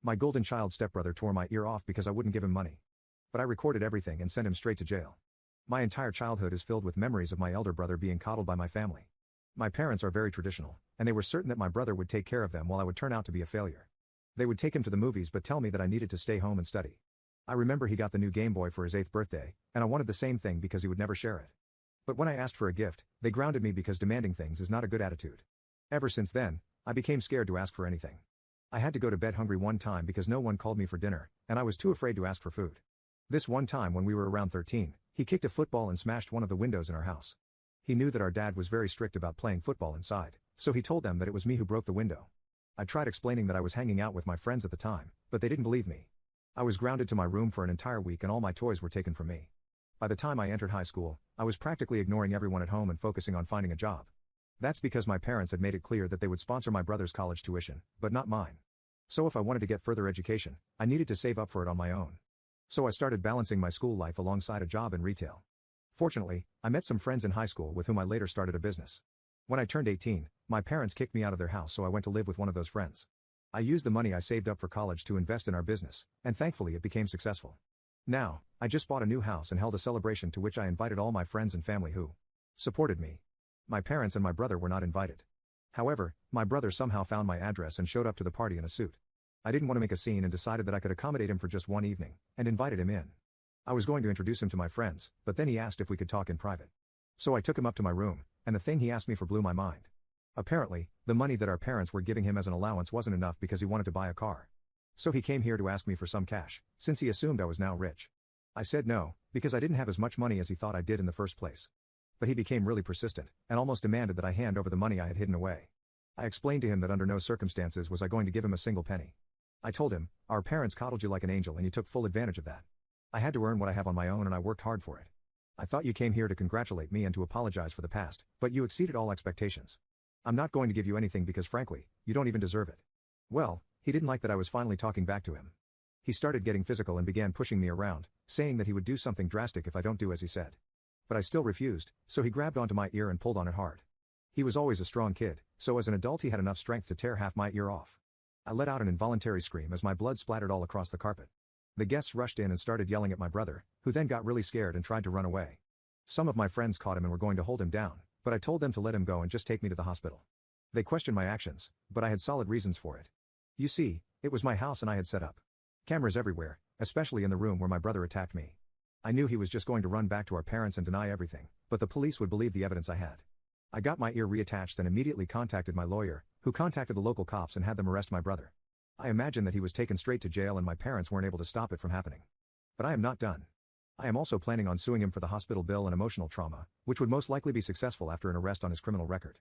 My golden child stepbrother tore my ear off because I wouldn't give him money. But I recorded everything and sent him straight to jail. My entire childhood is filled with memories of my elder brother being coddled by my family. My parents are very traditional, and they were certain that my brother would take care of them while I would turn out to be a failure. They would take him to the movies but tell me that I needed to stay home and study. I remember he got the new Game Boy for his 8th birthday, and I wanted the same thing because he would never share it. But when I asked for a gift, they grounded me because demanding things is not a good attitude. Ever since then, I became scared to ask for anything. I had to go to bed hungry one time because no one called me for dinner, and I was too afraid to ask for food. This one time when we were around 13, he kicked a football and smashed one of the windows in our house. He knew that our dad was very strict about playing football inside, so he told them that it was me who broke the window. I tried explaining that I was hanging out with my friends at the time, but they didn't believe me. I was grounded to my room for an entire week and all my toys were taken from me. By the time I entered high school, I was practically ignoring everyone at home and focusing on finding a job. That's because my parents had made it clear that they would sponsor my brother's college tuition, but not mine. So if I wanted to get further education, I needed to save up for it on my own. So I started balancing my school life alongside a job in retail. Fortunately, I met some friends in high school with whom I later started a business. When I turned 18, my parents kicked me out of their house, so I went to live with one of those friends. I used the money I saved up for college to invest in our business, and thankfully it became successful. Now, I just bought a new house and held a celebration to which I invited all my friends and family who supported me. My parents and my brother were not invited. However, my brother somehow found my address and showed up to the party in a suit. I didn't want to make a scene and decided that I could accommodate him for just one evening, and invited him in. I was going to introduce him to my friends, but then he asked if we could talk in private. So I took him up to my room, and the thing he asked me for blew my mind. Apparently, the money that our parents were giving him as an allowance wasn't enough because he wanted to buy a car. So he came here to ask me for some cash, since he assumed I was now rich. I said no, because I didn't have as much money as he thought I did in the first place. But he became really persistent, and almost demanded that I hand over the money I had hidden away. I explained to him that under no circumstances was I going to give him a single penny. I told him, our parents coddled you like an angel and you took full advantage of that. I had to earn what I have on my own and I worked hard for it. I thought you came here to congratulate me and to apologize for the past, but you exceeded all expectations. I'm not going to give you anything because frankly, you don't even deserve it. Well, he didn't like that I was finally talking back to him. He started getting physical and began pushing me around, saying that he would do something drastic if I don't do as he said. But I still refused, so he grabbed onto my ear and pulled on it hard. He was always a strong kid, so as an adult he had enough strength to tear half my ear off. I let out an involuntary scream as my blood splattered all across the carpet. The guests rushed in and started yelling at my brother, who then got really scared and tried to run away. Some of my friends caught him and were going to hold him down, but I told them to let him go and just take me to the hospital. They questioned my actions, but I had solid reasons for it. You see, it was my house and I had set up cameras everywhere, especially in the room where my brother attacked me. I knew he was just going to run back to our parents and deny everything, but the police would believe the evidence I had. I got my ear reattached and immediately contacted my lawyer, who contacted the local cops and had them arrest my brother. I imagine that he was taken straight to jail and my parents weren't able to stop it from happening. But I am not done. I am also planning on suing him for the hospital bill and emotional trauma, which would most likely be successful after an arrest on his criminal record.